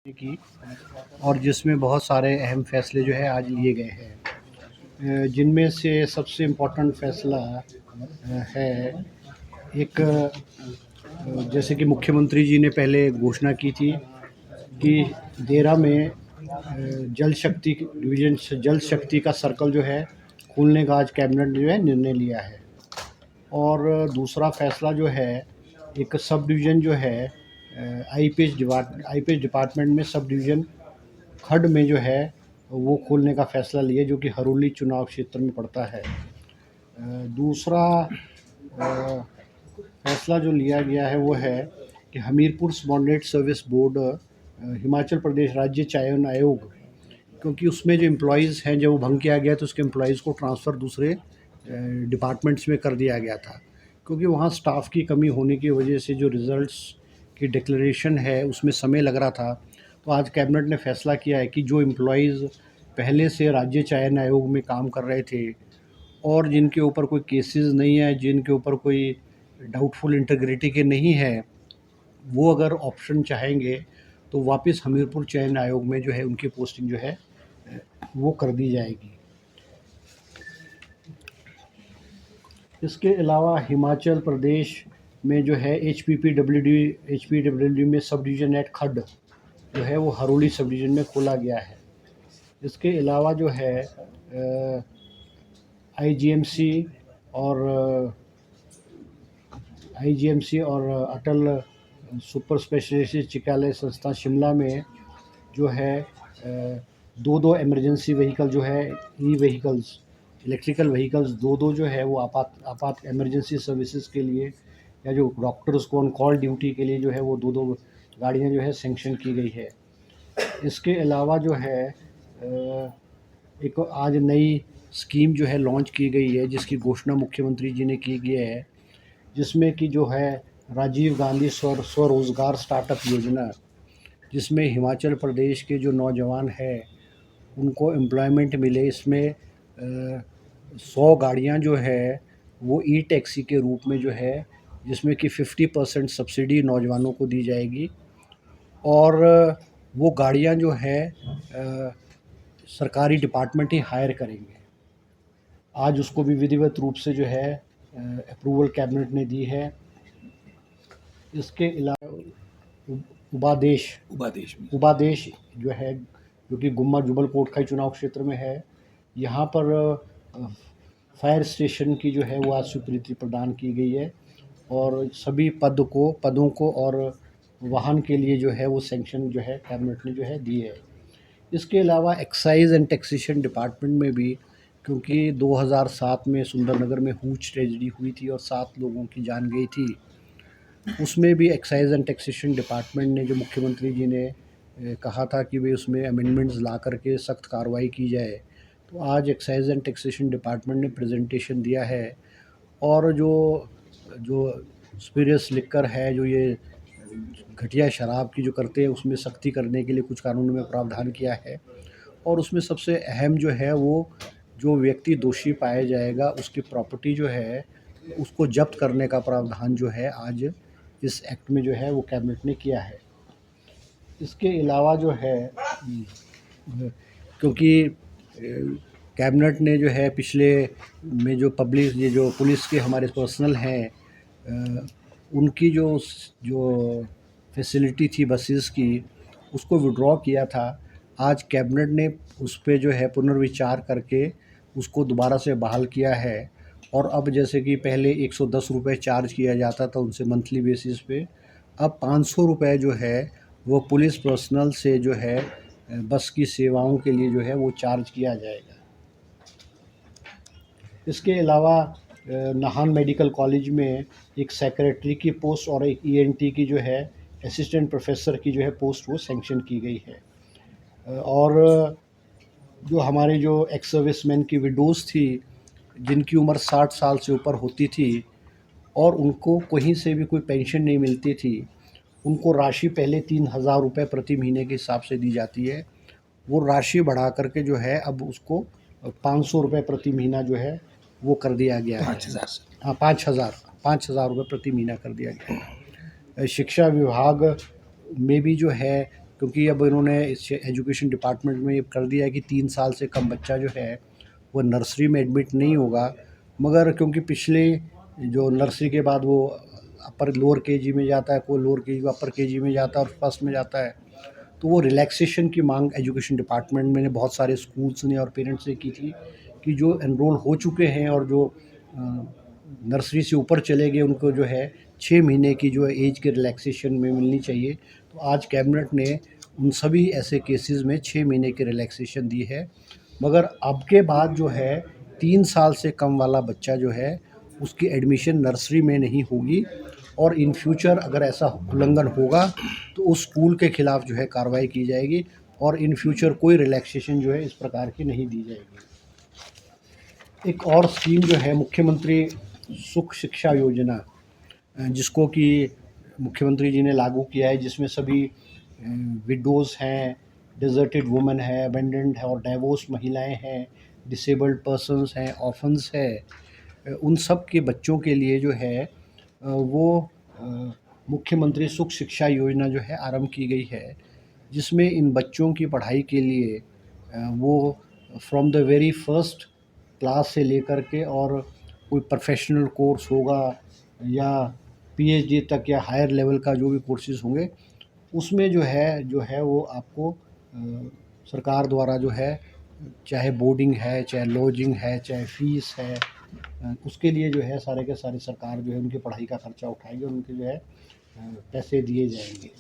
की और जिसमें बहुत सारे अहम फैसले जो है आज लिए गए हैं, जिनमें से सबसे इम्पोर्टेंट फैसला है एक जैसे कि मुख्यमंत्री जी ने पहले घोषणा की थी कि देरा में जल शक्ति डिवीजन जल शक्ति का सर्कल जो है खोलने का आज कैबिनेट ने जो है निर्णय लिया है। और दूसरा फैसला जो है एक सब डिवीज़न जो है आईपीएच डिपार्टमेंट में सब डिवीज़न खड में जो है वो खोलने का फैसला लिया जो कि हरोली चुनाव क्षेत्र में पड़ता है। दूसरा फैसला जो लिया गया है वो है कि Hamirpur subordinate service board Himachal Pradesh राज्य चयन आयोग, क्योंकि उसमें जो एम्प्लॉयज़ हैं जब वो भंग किया गया तो उसके एम्प्लॉयज़ को ट्रांसफ़र दूसरे डिपार्टमेंट्स में कर दिया गया था, क्योंकि वहाँ स्टाफ की कमी होने की वजह से जो रिज़ल्ट्स की डिक्लेरेशन है उसमें समय लग रहा था। तो आज कैबिनेट ने फैसला किया है कि जो एम्प्लॉयज़ पहले से राज्य चयन आयोग में काम कर रहे थे और जिनके ऊपर कोई केसेस नहीं है, जिनके ऊपर कोई डाउटफुल इंटीग्रिटी के नहीं है, वो अगर ऑप्शन चाहेंगे तो वापस हमीरपुर चयन आयोग में जो है उनकी पोस्टिंग जो है वो कर दी जाएगी। इसके अलावा हिमाचल प्रदेश में जो है एचपीडब्ल्यूडी में सब डिवीज़न एट खड जो है वो हरोली सब डिवीज़न में खोला गया है। इसके अलावा जो है आईजीएमसी और अटल सुपर स्पेशलिटी चिकित्सालय संस्थान शिमला में जो है दो इमरजेंसी व्हीकल जो है ई व्हीकल्स इलेक्ट्रिकल व्हीकल्स दो जो है वो आपात इमरजेंसी सर्विसेज के लिए या जो डॉक्टर्स को ऑन कॉल ड्यूटी के लिए जो है वो दो गाड़ियाँ जो है सेंक्शन की गई है। इसके अलावा जो है एक आज नई स्कीम जो है लॉन्च की गई है जिसकी घोषणा मुख्यमंत्री जी ने की गई है, जिसमें कि जो है राजीव गांधी स्वरोज़गार स्टार्टअप योजना, जिसमें हिमाचल प्रदेश के जो नौजवान हैं उनको एम्प्लॉयमेंट मिले। इसमें 100 गाड़ियाँ जो है वो ई टैक्सी के रूप में जो है जिसमें कि 50% सब्सिडी नौजवानों को दी जाएगी और वो गाड़ियाँ जो है सरकारी डिपार्टमेंट ही हायर करेंगे। आज उसको भी विधिवत रूप से जो है अप्रूवल कैबिनेट ने दी है। इसके अलावा उबादेश जो है जो कि गुम्मा जुबल कोटखाई चुनाव क्षेत्र में है, यहाँ पर फायर स्टेशन की जो है वो आज स्वीकृति प्रदान की गई है और सभी पदों को और वाहन के लिए जो है वो सैंक्शन जो है कैबिनेट ने जो है दी है। इसके अलावा एक्साइज़ एंड टैक्सेशन डिपार्टमेंट में भी, क्योंकि 2007 में सुंदरनगर में हुच ट्रेजेडी हुई थी और 7 लोगों की जान गई थी, उसमें भी एक्साइज़ एंड टैक्सेशन डिपार्टमेंट ने जो मुख्यमंत्री जी ने कहा था कि वे उसमें अमेंडमेंट्स ला करके सख्त कार्रवाई की जाए, तो आज एक्साइज़ एंड टैक्सेशन डिपार्टमेंट ने प्रेजेंटेशन दिया है और जो स्पिरियस लिक्कर है, जो ये घटिया शराब की जो करते हैं उसमें सख्ती करने के लिए कुछ कानून में प्रावधान किया है और उसमें सबसे अहम जो है वो जो व्यक्ति दोषी पाया जाएगा उसकी प्रॉपर्टी जो है उसको जब्त करने का प्रावधान जो है आज इस एक्ट में जो है वो कैबिनेट ने किया है। इसके अलावा जो है क्योंकि कैबिनेट ने जो है पिछले में जो पुलिस के हमारे पर्सनल हैं उनकी जो फैसिलिटी थी बसेस की उसको विड्रॉ किया था। आज कैबिनेट ने उस पे जो है पुनर्विचार करके उसको दोबारा से बहाल किया है और अब जैसे कि पहले 110 रुपये चार्ज किया जाता था उनसे मंथली बेसिस पे, अब 500 रुपये जो है वो पुलिस पर्सनल से जो है बस की सेवाओं के लिए जो है वो चार्ज किया जाएगा। इसके अलावा नाहन मेडिकल कॉलेज में एक सेक्रेटरी की पोस्ट और एक ईएनटी की जो है असिस्टेंट प्रोफेसर की जो है पोस्ट वो सैंक्शन की गई है। और जो हमारे जो एक्स सर्विसमैन की विडोज़ थी जिनकी उम्र 60 साल से ऊपर होती थी और उनको कहीं से भी कोई पेंशन नहीं मिलती थी, उनको राशि पहले 3,000 रुपये प्रति महीने के हिसाब से दी जाती है, वो राशि बढ़ा करके जो है अब उसको 500 रुपये प्रति महीना जो है वो कर दिया गया है। 5,000 रुपये प्रति महीना कर दिया गया है। शिक्षा विभाग में भी जो है क्योंकि अब इन्होंने इस एजुकेशन डिपार्टमेंट में ये कर दिया है कि 3 साल से कम बच्चा जो है वो नर्सरी में एडमिट नहीं होगा। मगर क्योंकि पिछले जो नर्सरी के बाद वो अपर लोअर केजी में जाता है, कोई लोअर केजी को अपर केजी में जाता है और फर्स्ट में जाता है, तो वो रिलैक्सेशन की मांग एजुकेशन डिपार्टमेंट में ने बहुत सारे स्कूल्स ने और पेरेंट्स ने की थी कि जो एनरोल हो चुके हैं और जो नर्सरी से ऊपर चले गए उनको जो है 6 महीने की जो है एज के रिलैक्सेशन में मिलनी चाहिए। तो आज कैबिनेट ने उन सभी ऐसे केसेस में 6 महीने की रिलैक्सेशन दी है। मगर अब के बाद जो है 3 साल से कम वाला बच्चा जो है उसकी एडमिशन नर्सरी में नहीं होगी और इन फ्यूचर अगर ऐसा उल्लंघन होगा तो उस स्कूल के खिलाफ जो है कार्रवाई की जाएगी और इन फ्यूचर कोई रिलैक्सेशन जो है इस प्रकार की नहीं दी जाएगी। एक और स्कीम जो है मुख्यमंत्री सुख शिक्षा योजना, जिसको कि मुख्यमंत्री जी ने लागू किया है, जिसमें सभी विडोज़ हैं, डिज़र्टेड वुमेन है, अबेंडन्ड है और डाइवोर्स महिलाएं हैं, डिसेबल्ड पर्सन्स हैं, ऑर्फन्स है, उन सब के बच्चों के लिए जो है वो मुख्यमंत्री सुख शिक्षा योजना जो है आरंभ की गई है, जिसमें इन बच्चों की पढ़ाई के लिए वो from the very first class से लेकर के और कोई प्रोफेशनल कोर्स होगा या पीएचडी तक या हायर लेवल का जो भी कोर्सेज़ होंगे, उसमें जो है वो आपको सरकार द्वारा जो है, चाहे बोर्डिंग है, चाहे लॉजिंग है, चाहे फ़ीस है, उसके लिए जो है सारे के सारे सरकार जो है उनकी पढ़ाई का खर्चा उठाएगी और उनके जो है पैसे दिए जाएंगे।